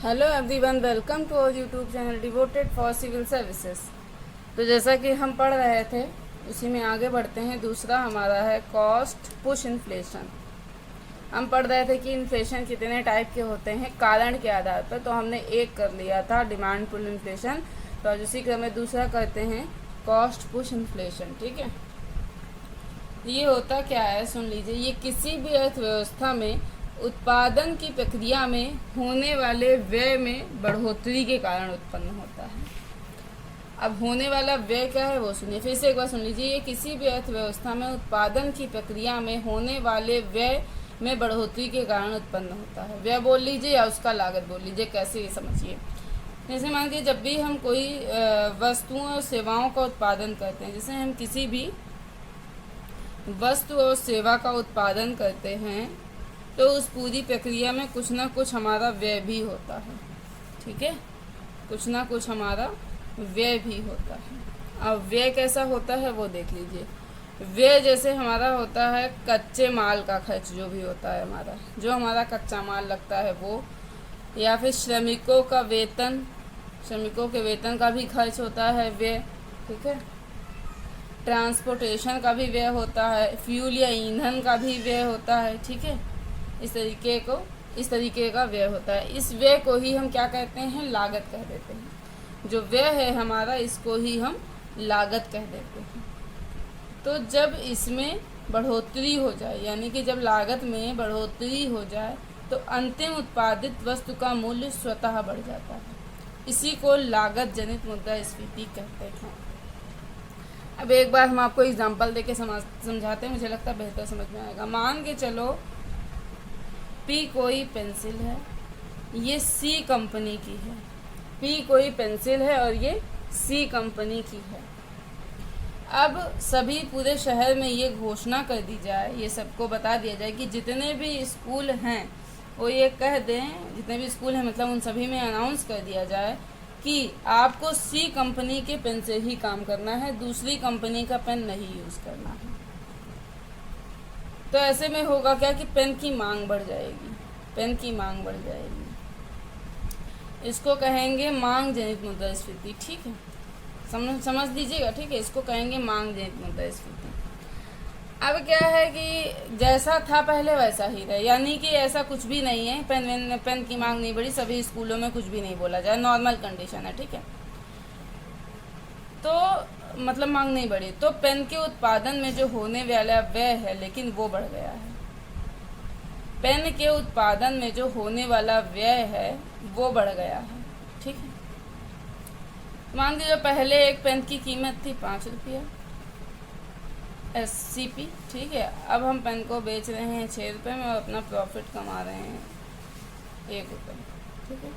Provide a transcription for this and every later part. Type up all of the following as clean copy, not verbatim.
Hello everyone, welcome to our YouTube channel devoted for civil services. तो जैसा कि हम पढ़ रहे थे उसी में आगे बढ़ते हैं। दूसरा हमारा है कॉस्ट पुश इन्फ्लेशन। हम पढ़ रहे थे कि इन्फ्लेशन कितने टाइप के होते हैं कारण के आधार पर। तो हमने एक कर लिया था डिमांड पुल इन्फ्लेशन, तो आज उसी क्रम में दूसरा करते हैं कॉस्ट पुश इन्फ्लेशन। ठीक है, ये होता क्या है सुन लीजिए। ये किसी भी अर्थव्यवस्था में उत्पादन की प्रक्रिया में होने वाले व्यय में बढ़ोतरी के कारण उत्पन्न होता है। अब होने वाला व्यय क्या है वो सुनिए, फिर से एक बार सुन लीजिए। ये किसी भी अर्थव्यवस्था में उत्पादन की प्रक्रिया में होने वाले व्यय में बढ़ोतरी के कारण उत्पन्न होता है। व्यय बोल लीजिए या उसका लागत बोल लीजिए, कैसे ये समझिए। जैसे मान लीजिए जब भी हम कोई वस्तुओं और सेवाओं का उत्पादन करते हैं, जैसे हम किसी भी वस्तु और सेवा का उत्पादन करते हैं तो उस पूरी प्रक्रिया में कुछ ना कुछ हमारा व्यय भी होता है। ठीक है, कुछ ना कुछ हमारा व्यय भी होता है। अब व्यय कैसा होता है वो देख लीजिए। व्यय जैसे हमारा होता है कच्चे माल का खर्च, जो भी होता है हमारा, जो हमारा कच्चा माल लगता है वो, या फिर श्रमिकों का वेतन, श्रमिकों के वेतन का भी खर्च होता है व्यय। ठीक है, ट्रांसपोर्टेशन का भी व्यय होता है, फ्यूल या ईंधन का भी व्यय होता है। ठीक है, इस तरीके का व्यय होता है। इस व्यय को ही हम क्या कहते हैं, लागत कह देते हैं। जो व्यय है हमारा इसको ही हम लागत कह देते हैं। तो जब इसमें बढ़ोतरी हो जाए, यानी कि जब लागत में बढ़ोतरी हो जाए तो अंतिम उत्पादित वस्तु का मूल्य स्वतः बढ़ जाता है। इसी को लागत जनित मुद्रास्फीति कहते हैं। अब एक बार हम आपको एग्जांपल देके समझाते हैं, मुझे लगता है बेहतर समझ में आएगा। मान के चलो P कोई पेंसिल है, ये C कंपनी की है। P कोई पेंसिल है और ये C कंपनी की है। अब सभी पूरे शहर में ये घोषणा कर दी जाए, ये सबको बता दिया जाए कि जितने भी स्कूल हैं वो ये कह दें, जितने भी स्कूल हैं मतलब उन सभी में अनाउंस कर दिया जाए कि आपको C कंपनी के पेन से ही काम करना है, दूसरी कंपनी का पेन नहीं यूज़ करना है। तो ऐसे में होगा क्या कि पेन की मांग बढ़ जाएगी, पेन की मांग बढ़ जाएगी। इसको कहेंगे मांग जनित मुद्रास्फीति। ठीक है, समझ लीजिएगा। ठीक है, इसको कहेंगे मांग जनित मुद्रास्फीति। अब क्या है कि जैसा था पहले वैसा ही रहे, यानी कि ऐसा कुछ भी नहीं है, पेन की मांग नहीं बढ़ी, सभी स्कूलों में कुछ भी नहीं बोला जाए, नॉर्मल कंडीशन है। ठीक है, तो मतलब मांग नहीं बढ़ी, तो पेन के उत्पादन में जो होने वाला व्यय है लेकिन वो बढ़ गया है। पेन के उत्पादन में जो होने वाला व्यय है वो बढ़ गया है। ठीक है, मान लीजिए पहले एक पेन की कीमत थी 5 रुपया SCP। ठीक है, अब हम पेन को बेच रहे हैं 6 रुपये में और अपना प्रॉफिट कमा रहे हैं 1 रुपये। ठीक है,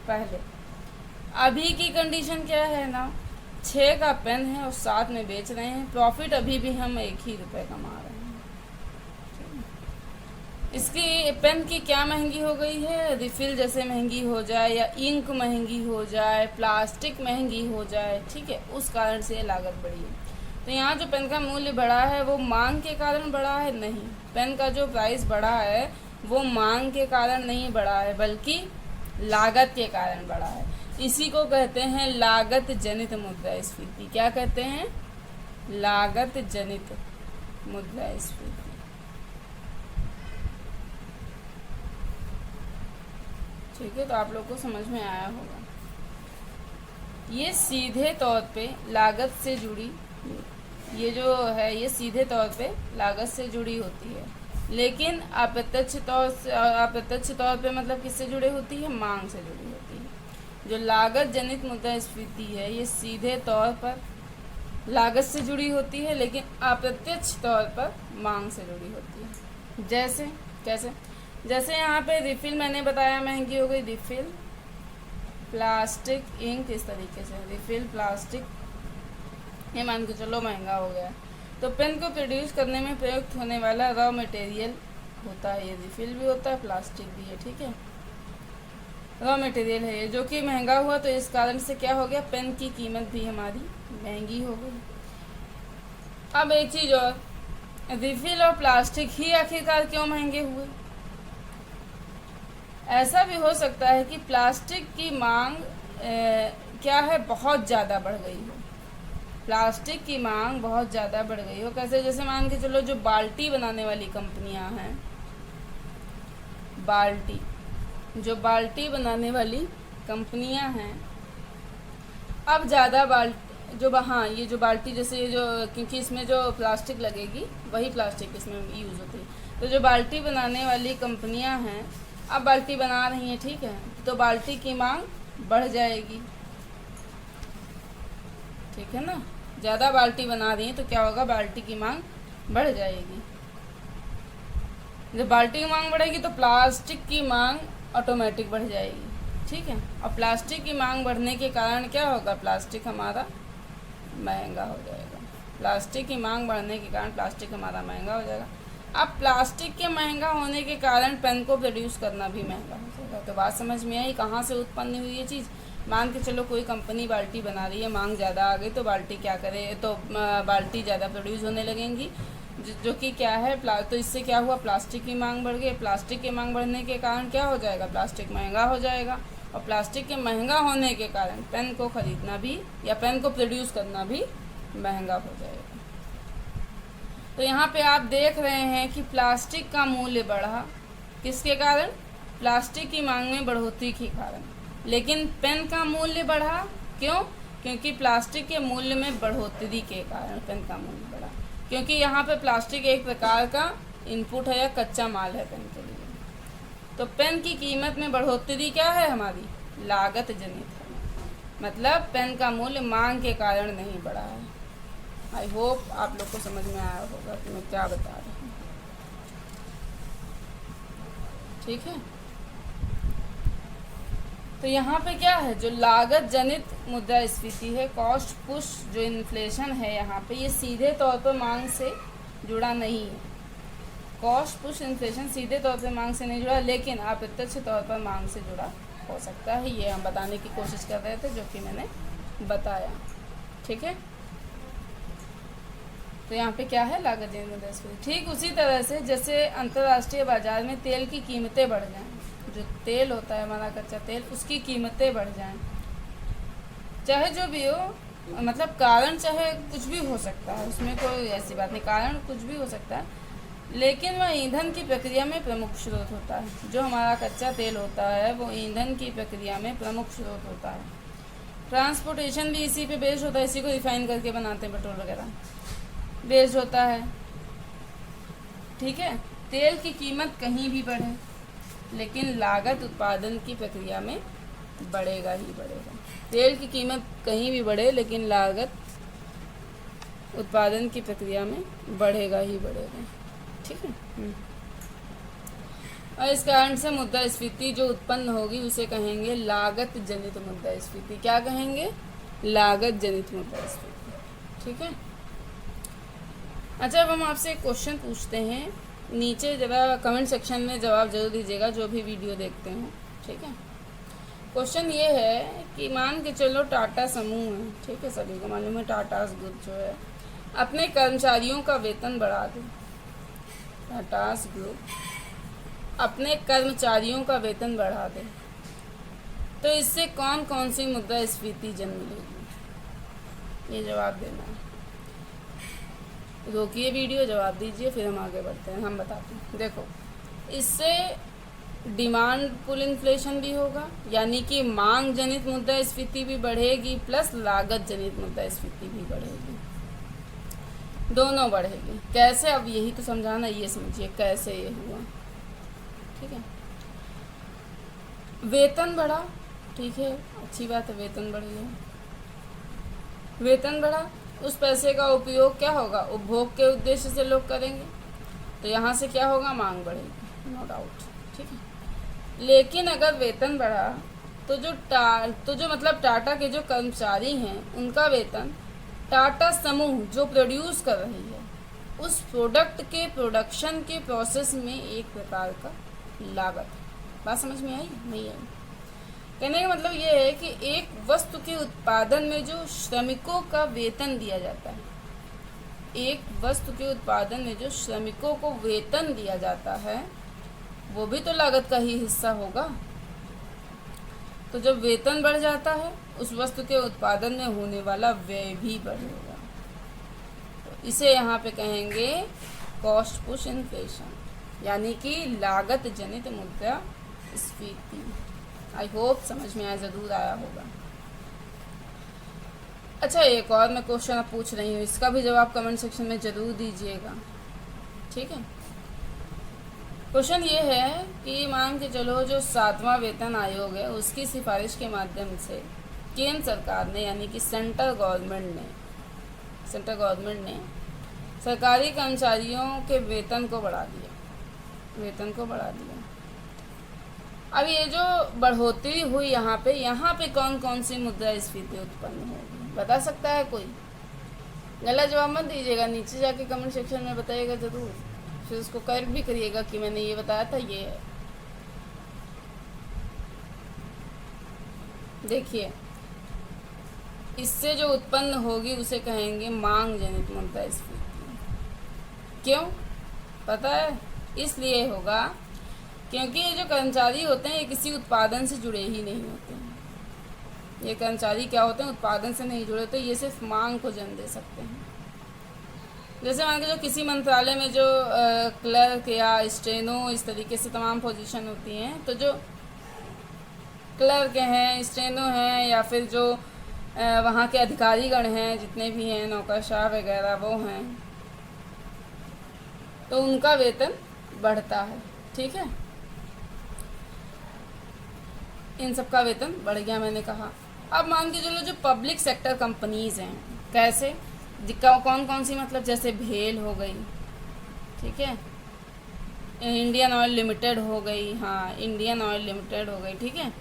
पहले। अभी की कंडीशन क्या है ना, 6 का पेन है और 7 में बेच रहे हैं, प्रॉफिट अभी भी हम 1 ही रुपये कमा रहे हैं। इसकी पेन की क्या महंगी हो गई है, रिफिल जैसे महंगी हो जाए या इंक महंगी हो जाए, प्लास्टिक महंगी हो जाए। ठीक है, उस कारण से लागत बढ़ी है। तो यहाँ जो पेन का मूल्य बढ़ा है वो मांग के कारण बढ़ा है? नहीं, पेन का जो प्राइस बढ़ा है वो मांग के कारण नहीं बढ़ा है बल्कि लागत के कारण बढ़ा है। इसी को कहते हैं लागत जनित मुद्रास्फीति। क्या कहते हैं? लागत जनित मुद्रास्फीति। ठीक है, तो आप लोग को समझ में आया होगा। ये सीधे तौर पे लागत से जुड़ी, ये जो है ये सीधे तौर पे लागत से जुड़ी होती है, लेकिन अप्रत्यक्ष तौर पे मतलब किससे जुड़ी होती है? मांग से जुड़ी होती है। जो लागत जनित मुद्रास्फीति है ये सीधे तौर पर लागत से जुड़ी होती है लेकिन अप्रत्यक्ष तौर पर मांग से जुड़ी होती है। जैसे कैसे? जैसे यहाँ पे रिफिल मैंने बताया महंगी हो गई, रिफिल, प्लास्टिक, इंक, इस तरीके से रिफिल, प्लास्टिक, ये मान के चलो महंगा हो गया। तो पेन को प्रोड्यूस करने में प्रयुक्त होने वाला रॉ मटेरियल होता है, ये रिफिल भी होता है, प्लास्टिक भी है। ठीक है, रॉ मटेरियल है ये, जो कि महंगा हुआ तो इस कारण से क्या हो गया, पेन की कीमत भी हमारी महंगी हो गई। अब एक चीज़ और, रिफिल और प्लास्टिक ही आखिरकार क्यों महंगे हुए? ऐसा भी हो सकता है कि प्लास्टिक की मांग क्या है, बहुत ज़्यादा बढ़ गई हो। प्लास्टिक की मांग बहुत ज़्यादा बढ़ गई हो। कैसे? जैसे मान के चलो जो बाल्टी बनाने वाली कंपनियां हैं, जो बाल्टी बनाने वाली कंपनियां हैं, अब ज़्यादा हाँ, ये जो बाल्टी, जैसे ये जो, क्योंकि इसमें जो प्लास्टिक लगेगी वही प्लास्टिक इसमें यूज़ होती है, तो जो बाल्टी बनाने वाली कंपनियां हैं अब बाल्टी बना रही हैं, ठीक है, तो बाल्टी की मांग बढ़ जाएगी, ठीक है ना। ज़्यादा बाल्टी बना रही हैं तो क्या होगा, बाल्टी की मांग बढ़ जाएगी। जब बाल्टी की मांग बढ़ेगी तो प्लास्टिक की मांग ऑटोमेटिक बढ़ जाएगी, ठीक है। और प्लास्टिक की मांग बढ़ने के कारण क्या होगा, प्लास्टिक हमारा महंगा हो जाएगा। प्लास्टिक की मांग बढ़ने के कारण प्लास्टिक हमारा महंगा हो जाएगा। अब प्लास्टिक के महंगा होने के कारण पेन को प्रोड्यूस करना भी महंगा हो जाएगा। तो बात समझ में आई कहाँ से उत्पन्न हुई ये चीज़। मान के चलो कोई कंपनी बाल्टी बना रही है, मांग ज़्यादा आ गई तो बाल्टी क्या करे, तो बाल्टी ज़्यादा प्रोड्यूस होने लगेंगी, जो कि क्या है, तो इससे क्या हुआ, प्लास्टिक की मांग बढ़ गई। प्लास्टिक की मांग बढ़ने के कारण क्या हो जाएगा, प्लास्टिक महंगा हो जाएगा। और प्लास्टिक के महंगा होने के कारण पेन को ख़रीदना भी या पेन को प्रोड्यूस करना भी महंगा हो जाएगा। तो यहाँ पे आप देख रहे हैं कि प्लास्टिक का मूल्य बढ़ा, किसके कारण, प्लास्टिक की मांग में बढ़ोतरी के कारण। लेकिन पेन का मूल्य बढ़ा, क्यों, क्योंकि प्लास्टिक के मूल्य में बढ़ोतरी के कारण पेन का मूल्य बढ़ा। क्योंकि यहाँ पे प्लास्टिक एक प्रकार का इनपुट है या कच्चा माल है पेन के लिए। तो पेन की कीमत में बढ़ोतरी क्या है, हमारी लागत जनित है। मतलब पेन का मूल्य मांग के कारण नहीं बढ़ा है। आई होप आप लोग को समझ में आया होगा कि मैं क्या बता रही हूँ, ठीक है। तो यहाँ पे क्या है, जो लागत जनित मुद्रास्फीति है, कॉस्ट पुश जो इन्फ्लेशन है, यहाँ पे ये सीधे तौर पर मांग से जुड़ा नहीं है। कॉस्ट पुश इन्फ्लेशन सीधे तौर पर मांग से नहीं जुड़ा, लेकिन अप्रत्यक्ष तौर पर मांग से जुड़ा हो सकता है। ये हम बताने की कोशिश कर रहे थे, जो कि मैंने बताया, ठीक है। तो यहाँ पे क्या है, लागत जनित मुद्रास्फीति। ठीक उसी तरह से जैसे अंतर्राष्ट्रीय बाजार में तेल की कीमतें बढ़ जाएं, जो तेल होता है हमारा कच्चा तेल, उसकी कीमतें बढ़ जाएं, चाहे जो भी हो, मतलब कारण चाहे कुछ भी हो सकता है, उसमें कोई ऐसी बात नहीं, कारण कुछ भी हो सकता है, लेकिन वह ईंधन की प्रक्रिया में प्रमुख स्रोत होता है। जो हमारा कच्चा तेल होता है वो ईंधन की प्रक्रिया में प्रमुख स्रोत होता है। ट्रांसपोर्टेशन भी इसी पे बेस्ड होता है, इसी को रिफाइन करके बनाते हैं, पेट्रोल वगैरह बेस्ड होता है, ठीक है। तेल की कीमत कहीं भी बढ़े, लेकिन लागत उत्पादन की प्रक्रिया में बढ़ेगा ही बढ़ेगा। तेल की कीमत कहीं भी बढ़े, लेकिन लागत उत्पादन की प्रक्रिया में बढ़ेगा ही बढ़ेगा, ठीक है। और इस कारण से मुद्रास्फीति जो उत्पन्न होगी उसे कहेंगे लागत जनित मुद्रास्फीति। क्या कहेंगे, लागत जनित मुद्रास्फीति, ठीक है। अच्छा, अब हम आपसे एक क्वेश्चन पूछते हैं, नीचे जरा कमेंट सेक्शन में जवाब जरूर दीजिएगा जो भी वीडियो देखते हैं, ठीक है। क्वेश्चन ये है कि मान के चलो टाटा समूह है, ठीक है, सभी को मालूम है टाटा ग्रुप जो है, अपने कर्मचारियों का वेतन बढ़ा दे। टाटा ग्रुप अपने कर्मचारियों का वेतन बढ़ा दे, तो इससे कौन कौन सी मुद्रास्फीति जन्म लेगी, ये जवाब देना है। रोकिए वीडियो, जवाब दीजिए, फिर हम आगे बढ़ते हैं, हम बताते हैं। देखो, इससे डिमांड पुल इन्फ्लेशन भी होगा, यानी कि मांग जनित मुद्रास्फीति भी बढ़ेगी, प्लस लागत जनित मुद्रास्फीति भी बढ़ेगी, दोनों बढ़ेगी। कैसे, अब यही तो समझाना, ये समझिए कैसे ये हुआ, ठीक है। वेतन बढ़ा, ठीक है, अच्छी बात है, वेतन बढ़ गया, वेतन बढ़ा, उस पैसे का उपयोग क्या होगा, उपभोग के उद्देश्य से लोग करेंगे, तो यहाँ से क्या होगा, मांग बढ़ेगी, नो डाउट, ठीक है। लेकिन अगर वेतन बढ़ा तो जो मतलब टाटा के जो कर्मचारी हैं उनका वेतन टाटा समूह जो प्रोड्यूस कर रही है उस प्रोडक्ट के प्रोडक्शन के प्रोसेस में एक प्रकार का लागत। बात समझ में आई, नहीं आई? कहने का मतलब ये है कि एक वस्तु के उत्पादन में जो श्रमिकों का वेतन दिया जाता है, एक वस्तु के उत्पादन में जो श्रमिकों को वेतन दिया जाता है वो भी तो लागत का ही हिस्सा होगा। तो जब वेतन बढ़ जाता है, उस वस्तु के उत्पादन में होने वाला व्यय भी बढ़ेगा। तो इसे यहाँ पे कहेंगे कॉस्ट पुश इन्फ्लेशन, यानी कि लागत जनित मुद्रास्फीति। आई होप समझ में आया, ज़रूर आया होगा। अच्छा, एक और मैं क्वेश्चन अब पूछ रही हूँ, इसका भी जवाब कमेंट सेक्शन में ज़रूर दीजिएगा, ठीक है। क्वेश्चन ये है कि मान के चलो जो 7वां वेतन आयोग है, उसकी सिफारिश के माध्यम से केंद्र सरकार ने, यानी कि सेंट्रल गवर्नमेंट ने सरकारी कर्मचारियों के वेतन को बढ़ा दिया। अब ये जो बढ़ोतरी हुई यहाँ पे कौन कौन सी मुद्रास्फीति उत्पन्न होगी, बता सकता है कोई? गलत जवाब मत दीजिएगा, नीचे जाके कमेंट सेक्शन में बताइएगा ज़रूर, फिर उसको करेक्ट भी करिएगा कि मैंने ये बताया था, ये है। देखिए, इससे जो उत्पन्न होगी उसे कहेंगे मांग जनित मुद्रास्फीति। क्यों पता है? इसलिए होगा क्योंकि ये जो कर्मचारी होते हैं, ये किसी उत्पादन से जुड़े ही नहीं होते हैं। ये कर्मचारी क्या होते हैं? उत्पादन से नहीं जुड़े होते, ये सिर्फ मांग को जन्म दे सकते हैं। जैसे मान के जो किसी मंत्रालय में जो क्लर्क या स्टेनो, इस तरीके से तमाम पोजीशन होती हैं, तो जो क्लर्क हैं, स्टेनो हैं, या फिर जो वहाँ के अधिकारीगण हैं, जितने भी हैं, नौकरशाह वगैरह, वो हैं, तो उनका वेतन बढ़ता है, ठीक है। इन सब का वेतन बढ़ गया, मैंने कहा। अब मान के चलो जो पब्लिक सेक्टर कंपनीज हैं, कैसे, कौन कौन सी, मतलब जैसे भेल हो गई, ठीक है, इंडियन ऑयल लिमिटेड हो गई, हाँ इंडियन ऑयल लिमिटेड हो गई, ठीक है,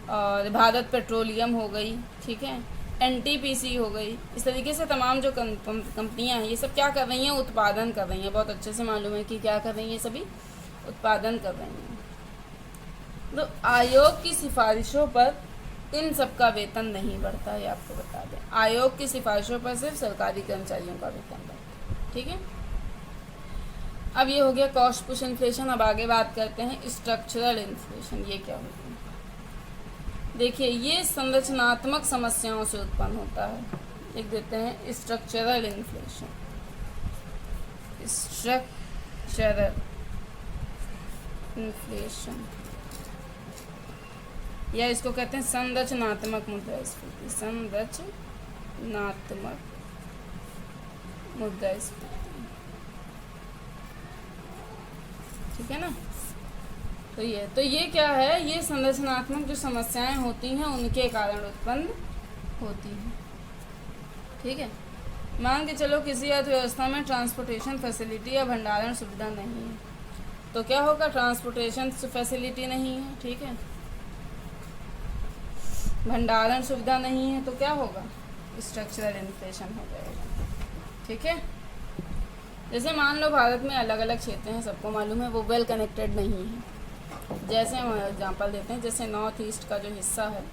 और भारत पेट्रोलियम हो गई, ठीक है, एनटीपीसी हो गई। इस तरीके से तमाम जो कंपनियां हैं, ये सब क्या कर रही हैं? उत्पादन कर रही हैं। बहुत अच्छे से मालूम है कि क्या कर रही हैं, सभी उत्पादन कर रही हैं। तो आयोग की सिफारिशों पर इन सब का वेतन नहीं बढ़ता है, आपको बता दें। आयोग की सिफारिशों पर सिर्फ सरकारी कर्मचारियों का वेतन बढ़ता है, ठीक है। अब ये हो गया कॉस्ट पुश इन्फ्लेशन। अब आगे बात करते हैं स्ट्रक्चरल इन्फ्लेशन। ये क्या होता है? देखिए, ये संरचनात्मक समस्याओं से उत्पन्न होता है। लिख देते हैं स्ट्रक्चरल इन्फ्लेशन। स्ट्रक्चरल इन्फ्लेशन, या इसको कहते हैं संरचनात्मक मुद्रास्फीति। संरचनात्मक मुद्रास्फीति, ठीक है ना। तो ये क्या है? ये संरचनात्मक जो समस्याएं होती हैं, उनके कारण उत्पन्न होती हैं, ठीक है। मान के चलो किसी अर्थव्यवस्था में ट्रांसपोर्टेशन फैसिलिटी या भंडारण सुविधा नहीं है, तो क्या होगा? ट्रांसपोर्टेशन फैसिलिटी नहीं है, ठीक है, भंडारण सुविधा नहीं है, तो क्या होगा? स्ट्रक्चरल इन्फ्लेशन हो जाएगा, ठीक है। जैसे मान लो भारत में अलग अलग क्षेत्र हैं, सबको मालूम है, वो वेल कनेक्टेड नहीं है। जैसे हम एग्जांपल देते हैं, जैसे नॉर्थ ईस्ट का जो हिस्सा है,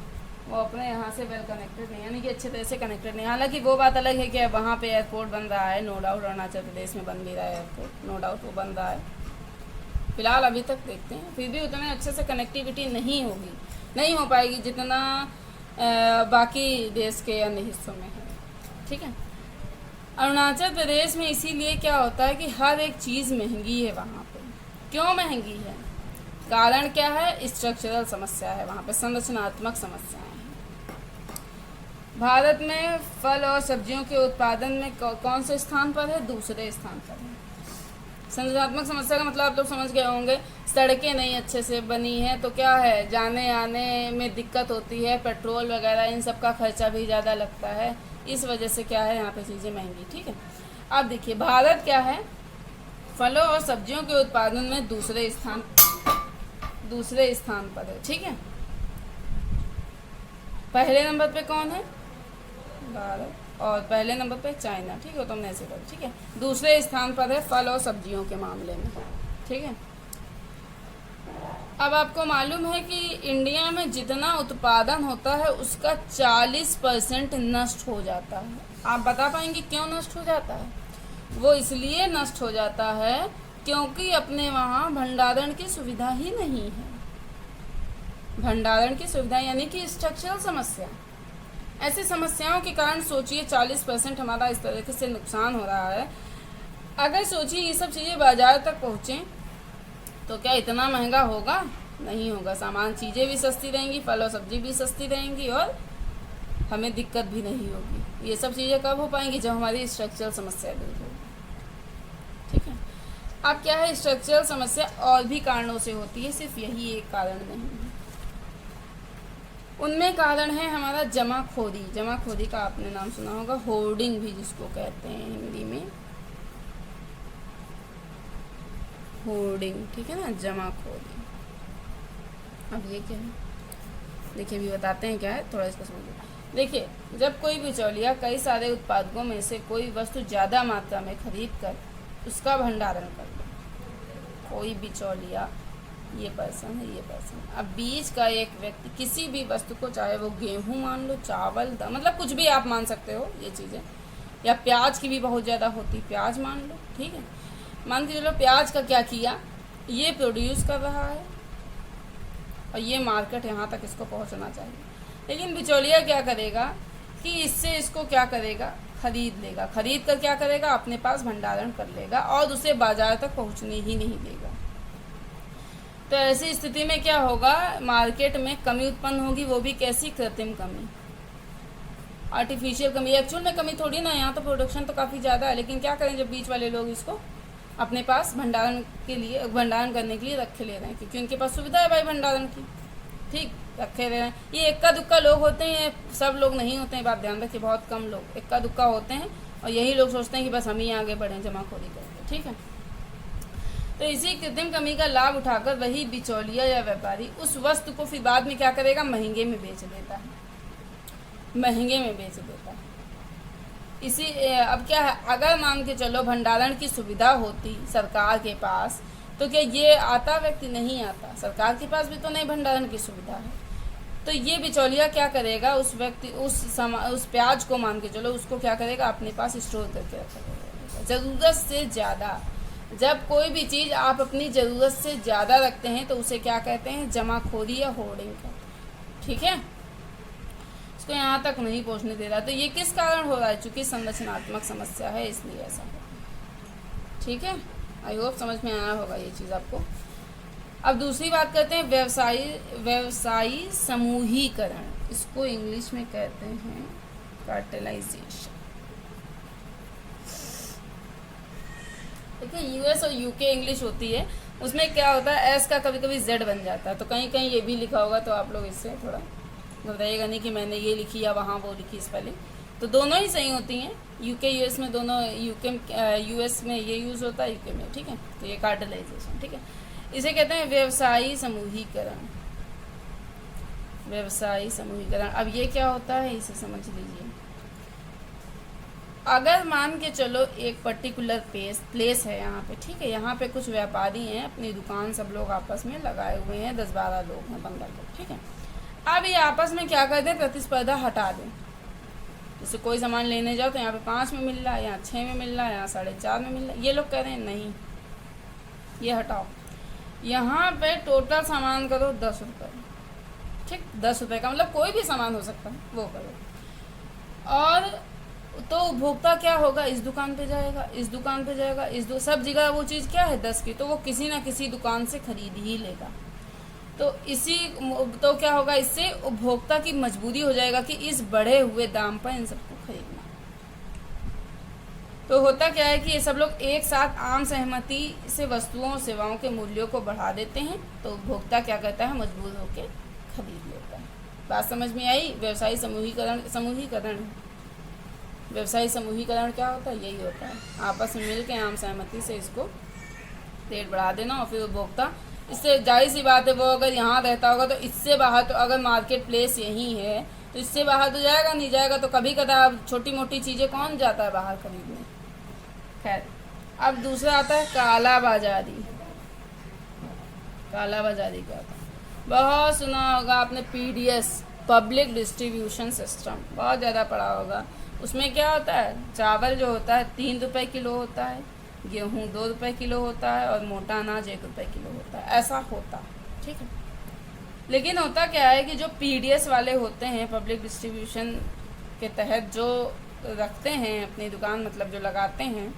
वो अपने यहाँ से वेल कनेक्टेड नहीं, यानी कि अच्छे तरह से कनेक्टेड नहीं। हालांकि वो बात अलग है कि वहाँ पे एयरपोर्ट बन रहा है, नो डाउट, अरुणाचल प्रदेश में बन भी रहा है एयरपोर्ट, नो डाउट वो बन रहा है फिलहाल, अभी तक देखते हैं। फिर भी उतने अच्छे से कनेक्टिविटी नहीं होगी, नहीं हो पाएगी जितना बाकी देश के अन्य हिस्सों में है, ठीक है। अरुणाचल प्रदेश में इसीलिए क्या होता है कि हर एक चीज़ महंगी है वहाँ पे। क्यों महंगी है? कारण क्या है? स्ट्रक्चरल समस्या है वहाँ पे, संरचनात्मक समस्याएं हैं। भारत में फल और सब्जियों के उत्पादन में कौन से स्थान पर है? दूसरे स्थान पर है। संरचनात्मक समस्या का मतलब आप लोग समझ गए होंगे, सड़कें नहीं अच्छे से बनी हैं, तो क्या है, जाने आने में दिक्कत होती है, पेट्रोल वगैरह इन सब का खर्चा भी ज़्यादा लगता है, इस वजह से क्या है, यहाँ पे चीज़ें महंगी, ठीक है। अब देखिए, भारत क्या है, फलों और सब्जियों के उत्पादन में दूसरे स्थान पर है, ठीक है। पहले नंबर पे कौन है? भारत, और पहले नंबर पे चाइना, ठीक है, तुमने ऐसे करो, ठीक है। दूसरे स्थान पर है फल और सब्जियों के मामले में, ठीक है। अब आपको मालूम है कि इंडिया में जितना उत्पादन होता है उसका 40% नष्ट हो जाता है। आप बता पाएंगे क्यों नष्ट हो जाता है? वो इसलिए नष्ट हो जाता है क्योंकि अपने वहाँ भंडारण की सुविधा ही नहीं है। भंडारण की सुविधा यानी कि स्ट्रक्चरल समस्या। ऐसी समस्याओं के कारण सोचिए 40% हमारा इस तरीके से नुकसान हो रहा है। अगर सोचिए ये सब चीज़ें बाजार तक पहुँचें तो क्या इतना महंगा होगा? नहीं होगा। सामान चीज़ें भी सस्ती रहेंगी, फल और सब्जी भी सस्ती रहेंगी और हमें दिक्कत भी नहीं होगी। ये सब चीज़ें कब हो पाएंगी? जब हमारी स्ट्रक्चरल समस्या दूर होगी। ठीक है। अब क्या है, स्ट्रक्चरल समस्या और भी कारणों से होती है, सिर्फ यही एक कारण नहीं है। उनमें कारण है हमारा जमाखोरी। जमाखोरी का आपने नाम सुना होगा, होर्डिंग भी जिसको कहते हैं हिंदी में, होर्डिंग। ठीक है ना, जमाखोरी। अब ये क्या है, देखिए भी बताते हैं क्या है, थोड़ा इसको समझिए। देखिए, जब कोई बिचौलिया कई सारे उत्पादकों में से कोई वस्तु ज़्यादा मात्रा में खरीद कर उसका भंडारण कर ले, कोई बिचौलिया, ये पर्सन है, ये पर्सन, अब बीच का एक व्यक्ति किसी भी वस्तु को, चाहे वो गेहूं मान लो, चावल, मतलब कुछ भी आप मान सकते हो ये चीज़ें, या प्याज की भी बहुत ज़्यादा होती, प्याज मान लो। ठीक है, मान के चलो प्याज का क्या किया, ये प्रोड्यूस कर रहा है और ये मार्केट यहाँ तक इसको पहुँचना चाहिए, लेकिन बिचौलिया क्या करेगा कि इससे इसको क्या करेगा, खरीद लेगा। खरीद कर क्या करेगा, अपने पास भंडारण कर लेगा और उसे बाजार तक पहुँचने ही नहीं देगा। तो ऐसी स्थिति में क्या होगा, मार्केट में कमी उत्पन्न होगी, वो भी कैसी, कृत्रिम कमी, आर्टिफिशियल कमी। एक्चुअल में कमी थोड़ी ना, यहाँ तो प्रोडक्शन तो काफ़ी ज़्यादा है, लेकिन क्या करें जब बीच वाले लोग इसको अपने पास भंडारण के लिए, भंडारण करने के लिए रखे ले रहे हैं, क्योंकि उनके पास सुविधा है भाई भंडारण की। ठीक, रखे रहे हैं। ये इक्का दुक्का लोग होते हैं, सब लोग नहीं होते हैं, बात ध्यान रखिए, बहुत कम लोग इक्का दुक्का होते हैं और यही लोग सोचते हैं कि बस हम ही आगे बढ़ें जमाखोरी करके। ठीक है, तो इसी कृत्रिम कमी का लाभ उठाकर वही बिचौलिया या व्यापारी उस वस्तु को फिर बाद में क्या करेगा, महंगे में बेच देता है, महंगे में बेच देता है। इसी अब क्या है, अगर मान के चलो भंडारण की सुविधा होती सरकार के पास, तो क्या ये आता व्यक्ति? नहीं आता। सरकार के पास भी तो नहीं भंडारण की सुविधा है, तो ये बिचौलिया क्या करेगा, उस व्यक्ति उस प्याज को मान के चलो, उसको क्या करेगा, अपने पास स्टोर करके रखेगा ज़रूरत से ज़्यादा। जब कोई भी चीज़ आप अपनी ज़रूरत से ज़्यादा रखते हैं तो उसे क्या कहते हैं, जमाखोरी या होर्डिंग कहते हैं। ठीक है, इसको यहाँ तक नहीं पहुँचने दे रहा। तो ये किस कारण हो रहा है, चूँकि संरचनात्मक समस्या है इसलिए ऐसा हो। ठीक है, आई होप समझ में आया होगा ये चीज़ आपको। अब दूसरी बात करते हैं, व्यवसायी समूहीकरण, इसको इंग्लिश में कहते हैं कार्टेलाइजेशन। देखिए, यूएस और यूके इंग्लिश होती है, उसमें क्या होता है, एस का कभी कभी जेड बन जाता है, तो कहीं कहीं ये भी लिखा होगा, तो आप लोग इससे थोड़ा बताइएगा नहीं कि मैंने ये लिखी या वहाँ वो लिखी स्पेलिंग, तो दोनों ही सही होती हैं। यूके यूएस में दोनों, यूएस में ये यूज़ होता है, यूके में। ठीक है, तो ये कार्टेलाइजेशन। ठीक है, इसे कहते हैं व्यवसायी समूहीकरण। व्यवसायी समूहीकरण, अब ये क्या होता है इसे समझ लीजिए। अगर मान के चलो एक पर्टिकुलर प्लेस है यहाँ पे, ठीक है, यहाँ पे कुछ व्यापारी हैं, अपनी दुकान सब लोग आपस में लगाए हुए हैं, 10-12 लोग हैं, 15 लोग। ठीक है, अब ये आपस में क्या कर दें, प्रतिस्पर्धा हटा दें। जैसे कोई सामान लेने जाओ तो यहाँ पे 5 में मिल रहा है, यहाँ 6 में मिल रहा है, यहाँ 4.5 में मिल रहा है। ये लोग कह रहे हैं नहीं, ये हटाओ, यहाँ पे टोटल सामान करो 10 रुपये। ठीक, 10 रुपये का मतलब कोई भी सामान हो सकता है, वो करो। और तो उपभोक्ता क्या होगा, इस दुकान पे जाएगा, इस दुकान पे जाएगा, सब जगह वो चीज़ क्या है 10 की, तो वो किसी ना किसी दुकान से खरीद ही लेगा। तो क्या होगा, इससे उपभोक्ता की मजबूरी हो जाएगा कि इस बढ़े हुए दाम पर इन सबको खरीदना। तो होता क्या है कि ये सब लोग एक साथ आम सहमति से वस्तुओं और सेवाओं के मूल्यों को बढ़ा देते हैं, तो उपभोक्ता क्या करता है, मजबूर होकर खरीद लेता है। बात समझ में आई? व्यवसायी समूहीकरण व्यवसायी समूहीकरण क्या होता है, यही होता है, आपस में मिलकर आम सहमति से इसको रेट बढ़ा देना। और फिर उपभोक्ता, इससे जाहिर सी बात है, वो अगर यहाँ रहता होगा तो इससे बाहर, तो अगर मार्केट प्लेस यहीं है तो इससे बाहर तो जाएगा नहीं, जाएगा तो कभी कदार छोटी मोटी चीज़ें कौन जाता है बाहर खरीदने। खैर, अब दूसरा आता है काला बाजारी। काला बाजारी क्या होता है, बहुत सुना होगा आपने, PDS, पब्लिक डिस्ट्रीब्यूशन सिस्टम, बहुत ज़्यादा पढ़ा होगा। उसमें क्या होता है, चावल जो होता है 3 रुपये किलो होता है, गेहूँ 2 रुपये किलो होता है और मोटा अनाज 1 रुपये किलो होता है, ऐसा होता है, ठीक है। लेकिन होता क्या है कि जो PDS वाले होते हैं, पब्लिक डिस्ट्रीब्यूशन के तहत जो रखते हैं अपनी दुकान, मतलब जो लगाते हैं,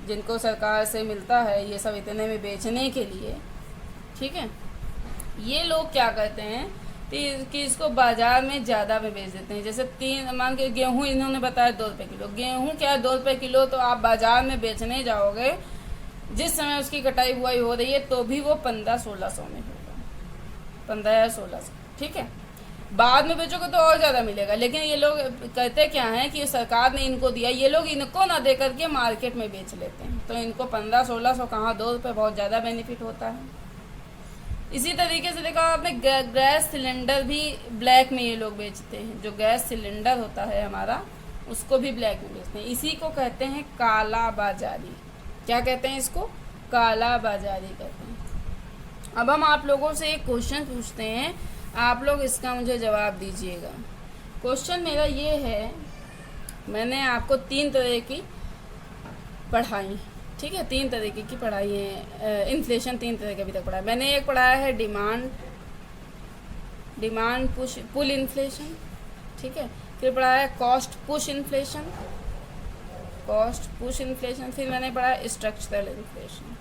जिनको सरकार से मिलता है ये सब इतने में बेचने के लिए, ठीक है, ये लोग क्या करते हैं कि इसको बाज़ार में ज़्यादा में बेच देते हैं। जैसे 3 मान के गेहूँ इन्होंने बताया 2 रुपये किलो, गेहूँ क्या है 2 रुपये किलो, तो आप बाज़ार में बेचने जाओगे जिस समय उसकी कटाई बुआई हो रही है तो भी वो 1500-1600 में होगा, 15 या 1600, ठीक है। बाद में बेचोगे तो और ज़्यादा मिलेगा। लेकिन ये लोग करते क्या हैं कि सरकार ने इनको दिया, ये लोग इनको ना दे करके मार्केट में बेच लेते हैं, तो इनको 1500-1600 कहाँ 2 रुपये बहुत ज़्यादा बेनिफिट होता है। इसी तरीके से देखा आपने गैस सिलेंडर भी ब्लैक में ये लोग बेचते हैं, जो गैस सिलेंडर होता है हमारा उसको भी ब्लैक में बेचते हैं। इसी को कहते हैं काला बाजारी। क्या कहते हैं इसको? काला बाजारी कहते हैं। अब हम आप लोगों से एक क्वेश्चन पूछते हैं, आप लोग इसका मुझे जवाब दीजिएगा। क्वेश्चन मेरा ये है, मैंने आपको 3 तरह की पढ़ाई, ठीक है, 3 तरीके की पढ़ाई है। इन्फ्लेशन 3 तरह का अभी तक पढ़ा है मैंने। एक पढ़ाया है डिमांड पुल इन्फ्लेशन, ठीक है। फिर पढ़ाया है कॉस्ट पुश इन्फ्लेशन, फिर मैंने पढ़ा स्ट्रक्चरल इन्फ्लेशन,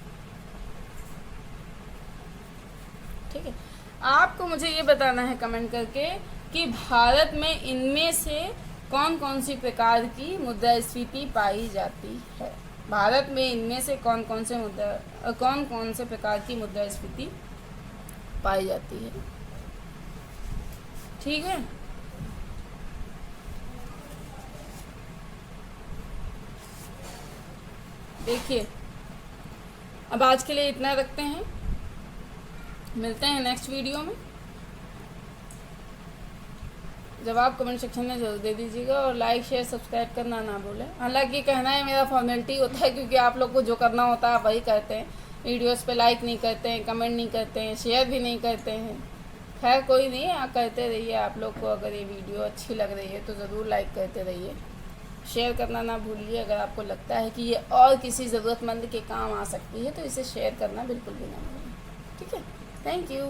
ठीक है। आपको मुझे ये बताना है कमेंट करके कि भारत में इनमें से कौन कौन सी प्रकार की मुद्रास्फीति पाई जाती है। भारत में इनमें से कौन कौन से प्रकार की मुद्रास्फीति पाई जाती है, ठीक है। देखिए, अब आज के लिए इतना रखते हैं, मिलते हैं नेक्स्ट वीडियो में। जवाब कमेंट सेक्शन में जरूर दे दीजिएगा और लाइक शेयर सब्सक्राइब करना ना भूलें। हालांकि कहना है मेरा फॉर्मेलिटी होता है, क्योंकि आप लोग को जो करना होता है वही करते हैं। वीडियोस पे लाइक नहीं करते हैं, कमेंट नहीं करते हैं, शेयर भी नहीं करते हैं। खैर कोई नहीं, आप करते रहिए। आप लोग को अगर ये वीडियो अच्छी लग रही है तो ज़रूर लाइक करते रहिए, शेयर करना ना भूलिए। अगर आपको लगता है कि ये और किसी ज़रूरतमंद के काम आ सकती है तो इसे शेयर करना बिल्कुल भी ना भूलें, ठीक है। Thank you.